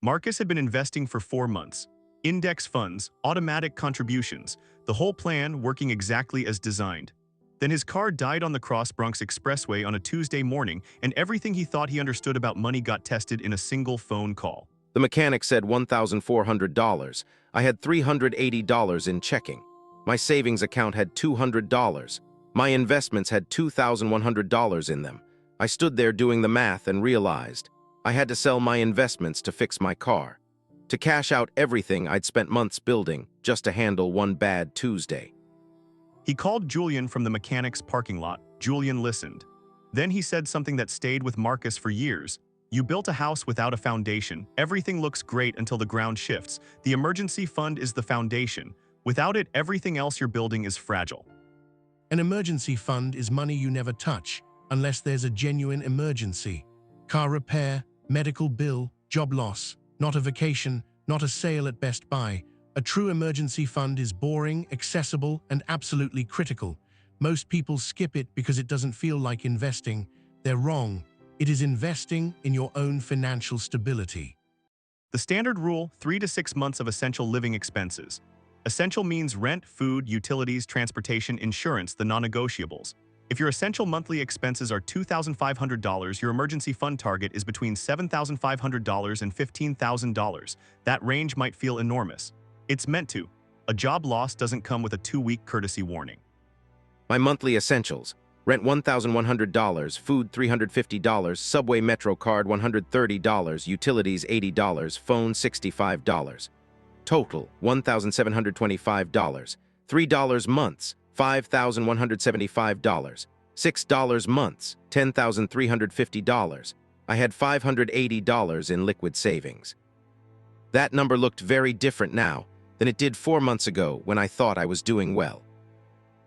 Marcus had been investing for 4 months. Index funds, automatic contributions, the whole plan working exactly as designed. Then his car died on the Cross Bronx Expressway on a Tuesday morning, and everything he thought he understood about money got tested in a single phone call. The mechanic said $1,400. I had $380 in checking. My savings account had $200. My investments had $2,100 in them. I stood there doing the math and realized I had to sell my investments to fix my car, to cash out everything I'd spent months building just to handle one bad Tuesday. He called Julian from the mechanic's parking lot. Julian listened. Then he said something that stayed with Marcus for years. You built a house without a foundation. Everything looks great until the ground shifts. The emergency fund is the foundation. Without it, everything else you're building is fragile. An emergency fund is money you never touch unless there's a genuine emergency. Car repair, medical bill, job loss, not a vacation, not a sale at Best Buy. A true emergency fund is boring, accessible, and absolutely critical. Most people skip it because it doesn't feel like investing. They're wrong. It is investing in your own financial stability. The standard rule: 3 to 6 months of essential living expenses. Essential means rent, food, utilities, transportation, insurance, the non-negotiables. If your essential monthly expenses are $2,500, your emergency fund target is between $7,500 and $15,000. That range might feel enormous. It's meant to. A job loss doesn't come with a 2-week courtesy warning. My monthly essentials: rent $1,100, food $350, subway metro card $130, utilities $80, phone $65. Total $1,725, $3 months, $5,175, $6 months, $10,350. I had $580 in liquid savings. That number looked very different now than it did 4 months ago when I thought I was doing well.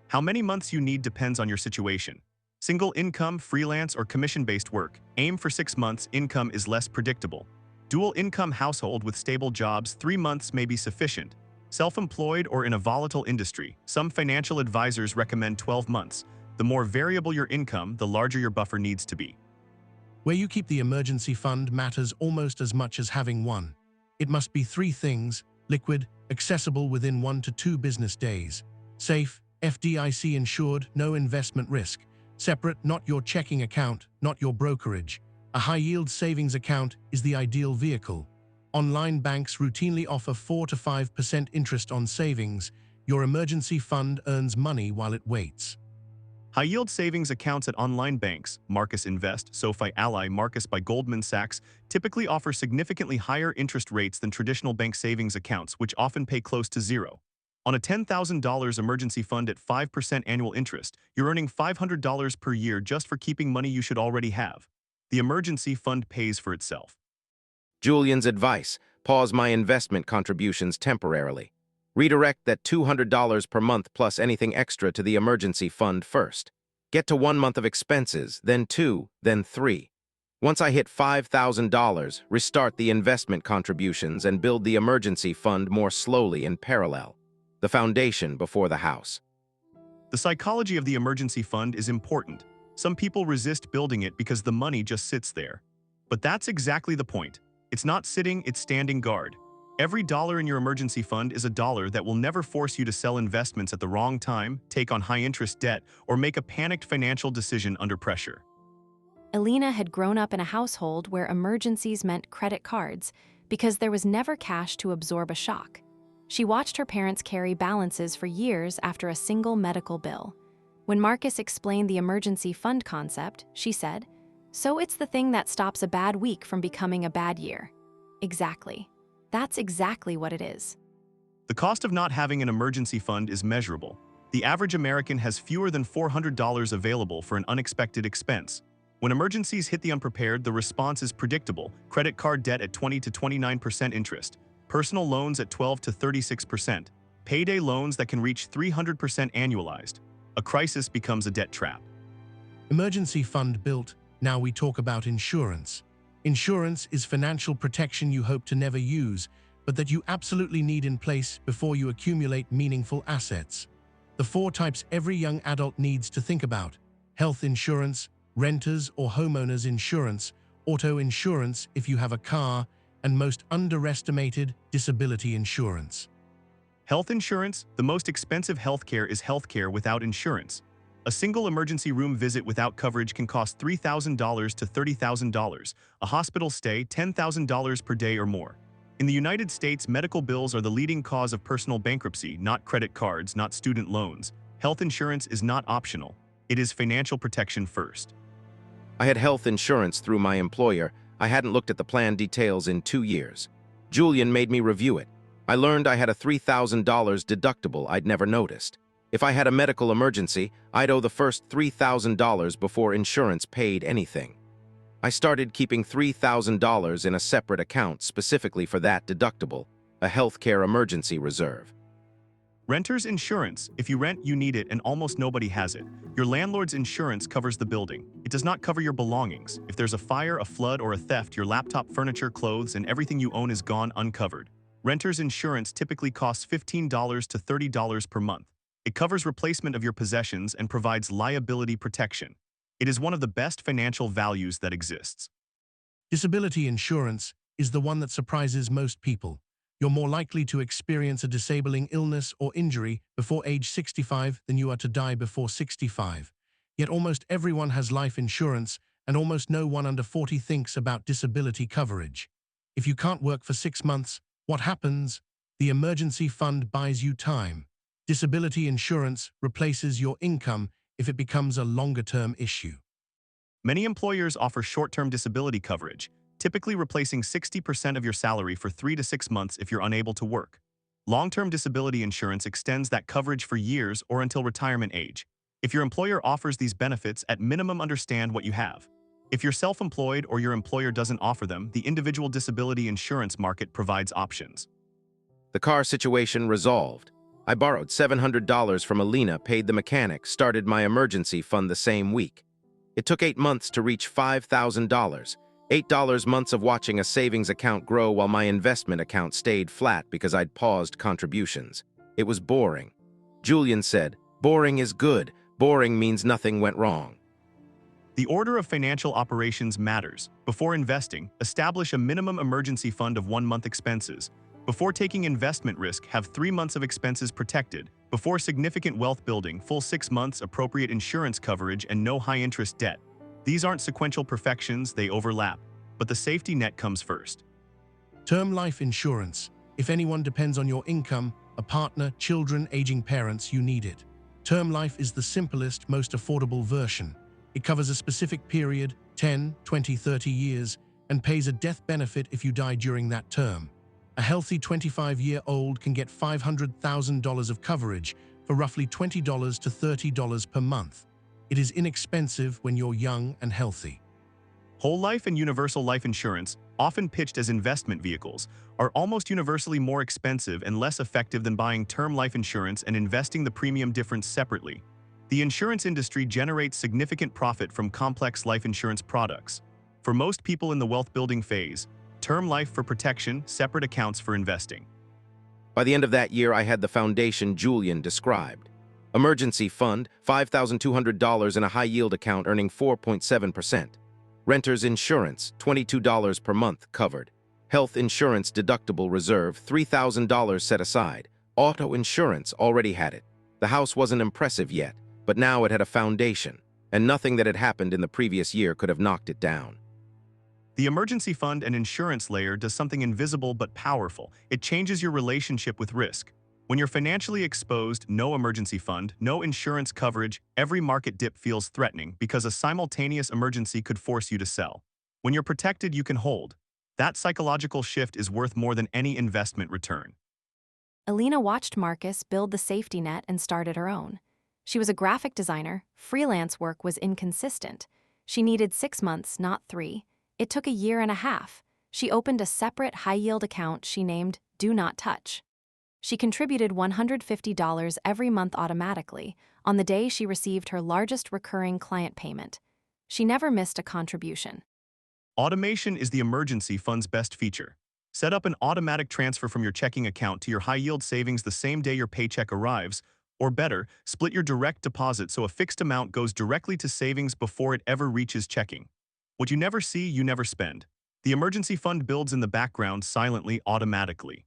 How many months you need depends on your situation. Single income, freelance, or commission-based work. Aim for 6 months. Income is less predictable. Dual income household with stable jobs, 3 months may be sufficient. Self-employed or in a volatile industry, some financial advisors recommend 12 months. The more variable your income, the larger your buffer needs to be. Where you keep the emergency fund matters almost as much as having one. It must be 3 things: liquid, accessible within 1 to 2 business days; safe, FDIC insured, no investment risk; separate, not your checking account, not your brokerage. A high-yield savings account is the ideal vehicle. Online banks routinely offer 4 to 5% interest on savings. Your emergency fund earns money while it waits. High-yield savings accounts at online banks, Marcus Invest, SoFi Ally, Marcus by Goldman Sachs, typically offer significantly higher interest rates than traditional bank savings accounts, which often pay close to zero. On a $10,000 emergency fund at 5% annual interest, you're earning $500 per year just for keeping money you should already have. The emergency fund pays for itself. Julian's advice: pause my investment contributions temporarily. Redirect that $200 per month plus anything extra to the emergency fund first. Get to 1 month of expenses, then 2, then 3. Once I hit $5,000, restart the investment contributions and build the emergency fund more slowly in parallel. The foundation before the house. The psychology of the emergency fund is important. Some people resist building it because the money just sits there. But that's exactly the point. It's not sitting, it's standing guard. Every dollar in your emergency fund is a dollar that will never force you to sell investments at the wrong time, take on high-interest debt, or make a panicked financial decision under pressure. Alina had grown up in a household where emergencies meant credit cards because there was never cash to absorb a shock. She watched her parents carry balances for years after a single medical bill. When Marcus explained the emergency fund concept, she said, "So it's the thing that stops a bad week from becoming a bad year." Exactly. That's exactly what it is. The cost of not having an emergency fund is measurable. The average American has fewer than $400 available for an unexpected expense. When emergencies hit the unprepared, the response is predictable: credit card debt at 20 to 29% interest, personal loans at 12 to 36%, payday loans that can reach 300% annualized. A crisis becomes a debt trap. Emergency fund built. Now we talk about insurance. Insurance is financial protection you hope to never use, but that you absolutely need in place before you accumulate meaningful assets. The 4 types every young adult needs to think about: health insurance, renters or homeowners insurance, auto insurance if you have a car, and most underestimated, disability insurance. Health insurance, the most expensive healthcare is healthcare without insurance. A single emergency room visit without coverage can cost $3,000 to $30,000, a hospital stay $10,000 per day or more. In the United States, medical bills are the leading cause of personal bankruptcy, not credit cards, not student loans. Health insurance is not optional. It is financial protection first. I had health insurance through my employer. I hadn't looked at the plan details in 2 years. Julian made me review it. I learned I had a $3,000 deductible I'd never noticed. If I had a medical emergency, I'd owe the first $3,000 before insurance paid anything. I started keeping $3,000 in a separate account specifically for that deductible, a healthcare emergency reserve. Renter's insurance. If you rent, you need it, and almost nobody has it. Your landlord's insurance covers the building. It does not cover your belongings. If there's a fire, a flood, or a theft, your laptop, furniture, clothes, and everything you own is gone uncovered. Renter's insurance typically costs $15 to $30 per month. It covers replacement of your possessions and provides liability protection. It is one of the best financial values that exists. Disability insurance is the one that surprises most people. You're more likely to experience a disabling illness or injury before age 65 than you are to die before 65. Yet almost everyone has life insurance, and almost no one under 40 thinks about disability coverage. If you can't work for 6 months, what happens? The emergency fund buys you time. Disability insurance replaces your income if it becomes a longer-term issue. Many employers offer short-term disability coverage, typically replacing 60% of your salary for 3 to 6 months if you're unable to work. Long-term disability insurance extends that coverage for years or until retirement age. If your employer offers these benefits, at minimum understand what you have. If you're self-employed or your employer doesn't offer them, the individual disability insurance market provides options. The car situation resolved. I borrowed $700 from Alina, paid the mechanic, started my emergency fund the same week. It took 8 months to reach $5,000. $8 months of watching a savings account grow while my investment account stayed flat because I'd paused contributions. It was boring. Julian said, "Boring is good. Boring means nothing went wrong." The order of financial operations matters. Before investing, establish a minimum emergency fund of 1 month expenses. Before taking investment risk, have 3 months of expenses protected. Before significant wealth building, full 6 months appropriate insurance coverage and no high-interest debt. These aren't sequential perfections, they overlap. But the safety net comes first. Term life insurance. If anyone depends on your income, a partner, children, aging parents, you need it. Term life is the simplest, most affordable version. It covers a specific period, 10, 20, 30 years, and pays a death benefit if you die during that term. A healthy 25-year-old can get $500,000 of coverage for roughly $20 to $30 per month. It is inexpensive when you're young and healthy. Whole life and universal life insurance, often pitched as investment vehicles, are almost universally more expensive and less effective than buying term life insurance and investing the premium difference separately. The insurance industry generates significant profit from complex life insurance products. For most people in the wealth-building phase, term life for protection, separate accounts for investing. By the end of that year, I had the foundation Julian described. Emergency fund, $5,200 in a high-yield account earning 4.7%. Renter's insurance, $22 per month covered. Health insurance deductible reserve, $3,000 set aside. Auto insurance already had it. The house wasn't impressive yet, but now it had a foundation, and nothing that had happened in the previous year could have knocked it down. The emergency fund and insurance layer does something invisible but powerful. It changes your relationship with risk. When you're financially exposed, no emergency fund, no insurance coverage, every market dip feels threatening because a simultaneous emergency could force you to sell. When you're protected, you can hold. That psychological shift is worth more than any investment return. Alina watched Marcus build the safety net and started her own. She was a graphic designer. Freelance work was inconsistent. She needed 6 months, not 3. It took a year and a half. She opened a separate high-yield account she named Do Not Touch. She contributed $150 every month automatically on the day she received her largest recurring client payment. She never missed a contribution. Automation is the emergency fund's best feature. Set up an automatic transfer from your checking account to your high-yield savings the same day your paycheck arrives, or better, split your direct deposit so a fixed amount goes directly to savings before it ever reaches checking. What you never see, you never spend. The emergency fund builds in the background silently, automatically.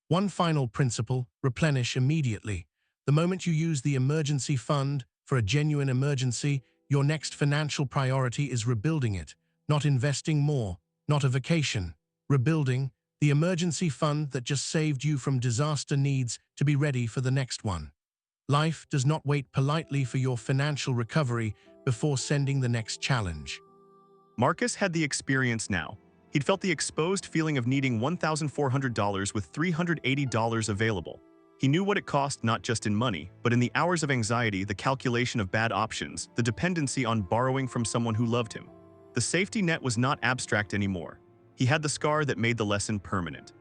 One final principle, replenish immediately. The moment you use the emergency fund for a genuine emergency, your next financial priority is rebuilding it, not investing more, not a vacation. Rebuilding, the emergency fund that just saved you from disaster needs to be ready for the next one. Life does not wait politely for your financial recovery before sending the next challenge. Marcus had the experience now. He'd felt the exposed feeling of needing $1,400 with $380 available. He knew what it cost not just in money, but in the hours of anxiety, the calculation of bad options, the dependency on borrowing from someone who loved him. The safety net was not abstract anymore. He had the scar that made the lesson permanent.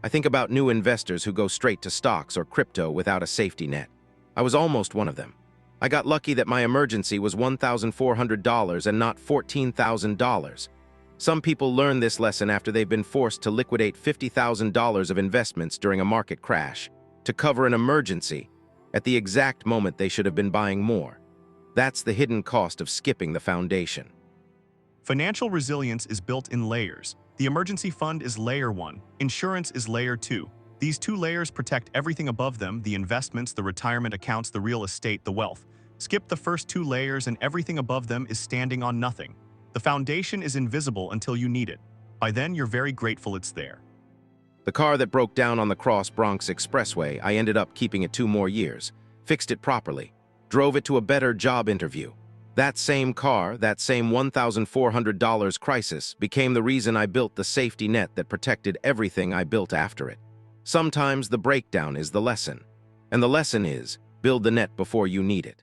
I think about new investors who go straight to stocks or crypto without a safety net. I was almost one of them. I got lucky that my emergency was $1,400 and not $14,000. Some people learn this lesson after they've been forced to liquidate $50,000 of investments during a market crash to cover an emergency at the exact moment they should have been buying more. That's the hidden cost of skipping the foundation. Financial resilience is built in layers. The emergency fund is layer 1, insurance is layer 2. These two layers protect everything above them, the investments, the retirement accounts, the real estate, the wealth. Skip the first two layers and everything above them is standing on nothing. The foundation is invisible until you need it. By then, you're very grateful it's there. The car that broke down on the Cross Bronx Expressway, I ended up keeping it 2 more years, fixed it properly, drove it to a better job interview. That same car, that same $1,400 crisis, became the reason I built the safety net that protected everything I built after it. Sometimes the breakdown is the lesson, and the lesson is, build the net before you need it.